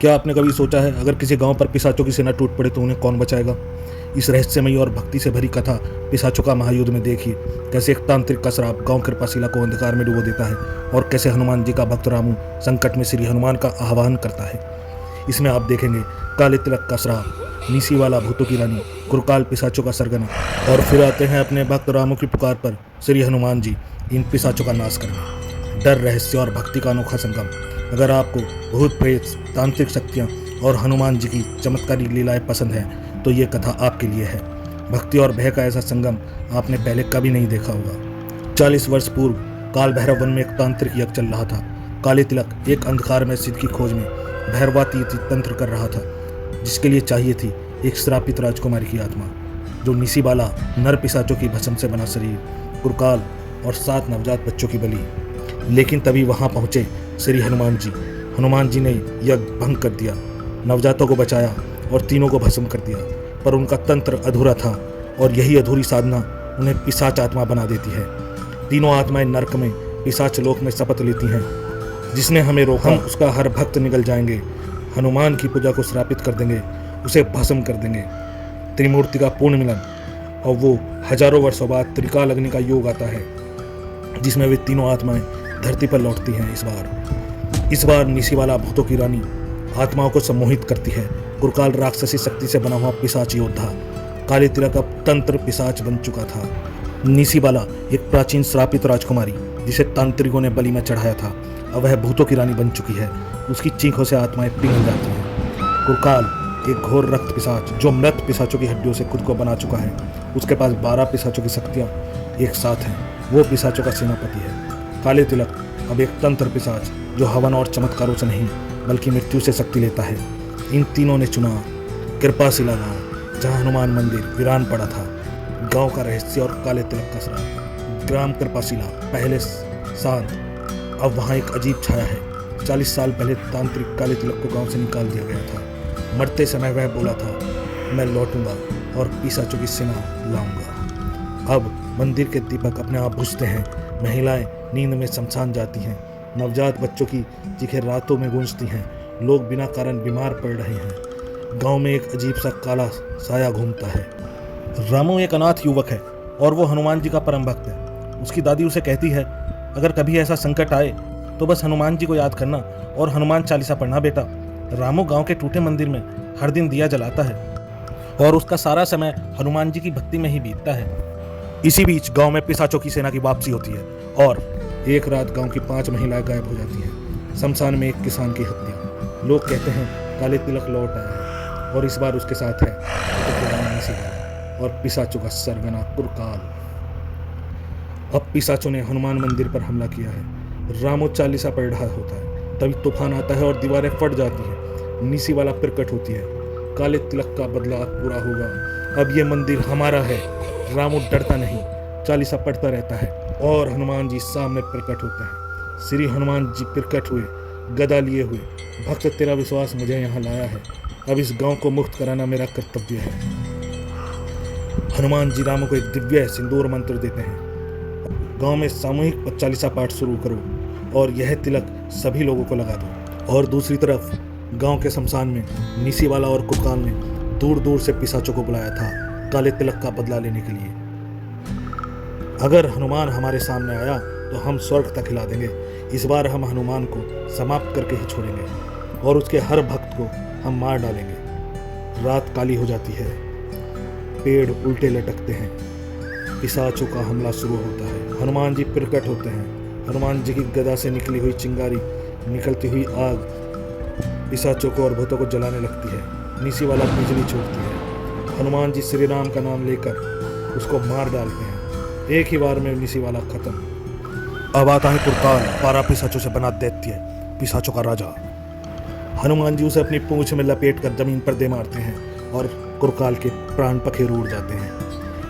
क्या आपने कभी सोचा है अगर किसी गांव पर पिशाचों की सेना टूट पड़े तो उन्हें कौन बचाएगा? इस रहस्यमयी और भक्ति से भरी कथा पिशाचों का महायुद्ध में देखिए कैसे एक तांत्रिक का श्राप गांव कृपाशिला को अंधकार में डुबो देता है और कैसे हनुमान जी का भक्त रामू संकट में श्री हनुमान का आह्वान करता है। इसमें आप देखेंगे काले तिलक का श्राप, नीसी वाला भूतों की रानी, कुरकाल पिशाचों का सरगना और फिर आते हैं अपने भक्त रामू की पुकार पर श्री हनुमान जी इन पिशाचों का नाश करने। डर, रहस्य और भक्ति का अनोखा संगम। अगर आपको भूत प्रेत, तांत्रिक शक्तियाँ और हनुमान जी की चमत्कारी लीलाएं पसंद हैं तो ये कथा आपके लिए है। भक्ति और भय का ऐसा संगम आपने पहले कभी नहीं देखा होगा। 40 वर्ष पूर्व काल भैरव वन में एक तांत्रिक यज्ञ चल रहा था। काले तिलक एक अंधकार में सिद्ध की खोज में भैरवातीत तंत्र कर रहा था, जिसके लिए चाहिए थी एक श्रापित राजकुमारी की आत्मा, जो निसीबाला नर पिशाचों की भस्म से बना शरीर, कुरकाल और 7 नवजात बच्चों की बलि। लेकिन तभी वहां पहुंचे श्री हनुमान जी। हनुमान जी ने यज्ञ भंग कर दिया, नवजातों को बचाया और तीनों को भस्म कर दिया। पर उनका तंत्र अधूरा था और यही अधूरी साधना उन्हें पिशाच आत्मा बना देती है। तीनों आत्माएं नरक में पिशाच लोक में शपथ लेती हैं, जिसने हमें रोका उसका हर भक्त निगल जाएंगे, हनुमान की पूजा को श्रापित कर देंगे, उसे भस्म कर देंगे। त्रिमूर्ति का पूर्ण मिलन और वो हजारों वर्षों बाद त्रिकाल अग्नि का योग आता है, जिसमें वे तीनों आत्माएं धरती पर लौटती हैं। इस बार निसीवाला भूतों की रानी आत्माओं को सम्मोहित करती है। कुरकाल राक्षसी शक्ति से बना हुआ पिशाच योद्धा, काले तिलक का तंत्र पिशाच बन चुका था। निसीबाला एक प्राचीन श्रापित राजकुमारी जिसे तांत्रिकों ने बलि में चढ़ाया था, अब वह भूतों की रानी बन चुकी है। उसकी चीखों से आत्माएं पिघल जाती हैं। कुरकाल एक घोर रक्त पिशाच जो मृत पिशाचों की हड्डियों से खुद को बना चुका है। उसके पास 12 पिशाचों की शक्तियां एक साथ हैं। वो पिशाचों का सेनापति है। काले तिलक अब एक तंत्र पिशाच जो हवन और चमत्कारों से नहीं बल्कि मृत्यु से शक्ति लेता है। इन तीनों ने चुना कृपाशिला गांव, जहां हनुमान मंदिर वीरान पड़ा था। गांव का रहस्य और काले तिलक का श्राप। ग्राम कृपाशिला पहले शांत, अब वहां एक अजीब छाया है। 40 साल पहले तांत्रिक काले तिलक को गांव से निकाल दिया गया था। मरते समय वह बोला था, मैं लौटूंगा और पिशाचों की सेना लाऊंगा। अब मंदिर के दीपक अपने आप बुझते हैं, महिलाएं नींद में शमशान जाती हैं, नवजात बच्चों की चीखें रातों में गूंजती हैं, लोग बिना कारण बीमार पड़ रहे हैं। गांव में एक अजीब सा काला साया घूमता है। रामू एक अनाथ युवक है और वो हनुमान जी का परम भक्त है। उसकी दादी उसे कहती है, अगर कभी ऐसा संकट आए तो बस हनुमान जी को याद करना और हनुमान चालीसा पढ़ना बेटा। रामू गांव के टूटे मंदिर में हर दिन दिया जलाता है और उसका सारा समय हनुमान जी की भक्ति में ही बीतता है। इसी बीच गांव में पिशाचों की सेना की वापसी होती है और एक रात गांव की 5 महिलाएं गायब हो जाती हैं। शमशान में एक किसान की हत्या। लोग कहते हैं काले तिलक लौट आया है और इस बार उसके साथ है और पिशाचों का सरगना कुरकाल। अब पिशाचों ने हनुमान मंदिर पर हमला किया है। रामो चालीसा पढ़ रहा होता है, तभी तूफान आता है और दीवारें फट जाती है। निसी वाला प्रकट होती है। काले तिलक का बदला पूरा होगा, अब ये मंदिर हमारा है। रामू डरता नहीं, चालीसा पढ़ता रहता है और हनुमान जी सामने प्रकट होते हैं। श्री हनुमान जी प्रकट हुए, गदा लिए हुए, भक्त तेरा विश्वास मुझे यहाँ लाया है, अब इस गांव को मुक्त कराना मेरा कर्तव्य है। हनुमान जी रामू को एक दिव्य सिंदूर मंत्र देते हैं। गांव में सामूहिक चालीसा पाठ शुरू करो और यह तिलक सभी लोगों को लगा दो। और दूसरी तरफ गांव के शमशान में निसीवाला और कुरकाल ने दूर दूर से पिशाचों को बुलाया था काले तिलक का बदला लेने के लिए। अगर हनुमान हमारे सामने आया तो हम स्वर्ग तक हिला देंगे। इस बार हम हनुमान को समाप्त करके ही छोड़ेंगे और उसके हर भक्त को हम मार डालेंगे। रात काली हो जाती है, पेड़ उल्टे लटकते हैं, पिशाचों का हमला शुरू होता है। हनुमान जी प्रकट होते हैं। हनुमान जी की गदा से निकली हुई चिंगारी, निकलती हुई आग पिशाचों को और भूतों को जलाने लगती है। निसी वाला बिजली छोड़ती है। हनुमान जी श्री राम का नाम लेकर उसको मार डालते हैं। एक ही बार में निसी वाला खत्म। अब आता है कुरकाल, 12 पिशाचों से बना दैत्य, पिशाचों का राजा। हनुमान जी उसे अपनी पूंछ में लपेट कर जमीन पर दे मारते हैं और कुरकाल के प्राण पखेरु उड़ जाते हैं।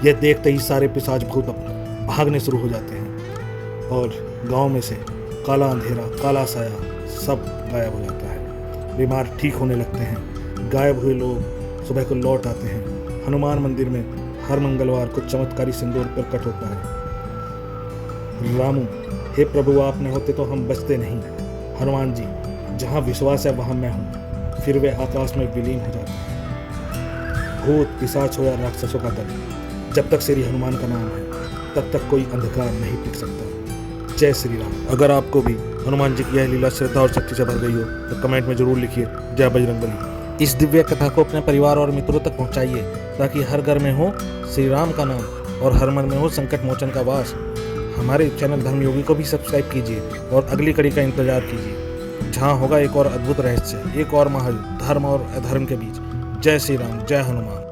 यह देखते ही सारे पिशाच भूत भागने शुरू हो जाते हैं और गांव में से काला अंधेरा, काला साया सब गायब हो जाता है। बीमार ठीक होने लगते हैं। गायब हुए लोग सुबह को लौट आते हैं। हनुमान मंदिर में हर मंगलवार को चमत्कारी सिंदूर प्रकट होता है। रामू, हे प्रभु, आप न होते तो हम बचते नहीं। हनुमान जी, जहाँ विश्वास है वहाँ मैं हूँ। फिर वे आकाश में विलीन हो जाते हैं। भूत, पिशाच हो या राक्षसों का दल, जब तक श्री हनुमान का नाम है तब तक कोई अंधकार नहीं टिक सकता। जय श्री राम। अगर आपको भी हनुमान जी की यह लीला श्रद्धा और शक्ति से भर गई हो तो कमेंट में जरूर लिखिए जय बजरंगबली। इस दिव्य कथा को अपने परिवार और मित्रों तक पहुंचाइए ताकि हर घर में हो श्री राम का नाम और हर मन में हो संकट मोचन का वास। हमारे चैनल धर्मयोगी को भी सब्सक्राइब कीजिए और अगली कड़ी का इंतजार कीजिए, जहां होगा एक और अद्भुत रहस्य, एक और महायुद्ध धर्म और अधर्म के बीच। जय श्री राम, जय हनुमान।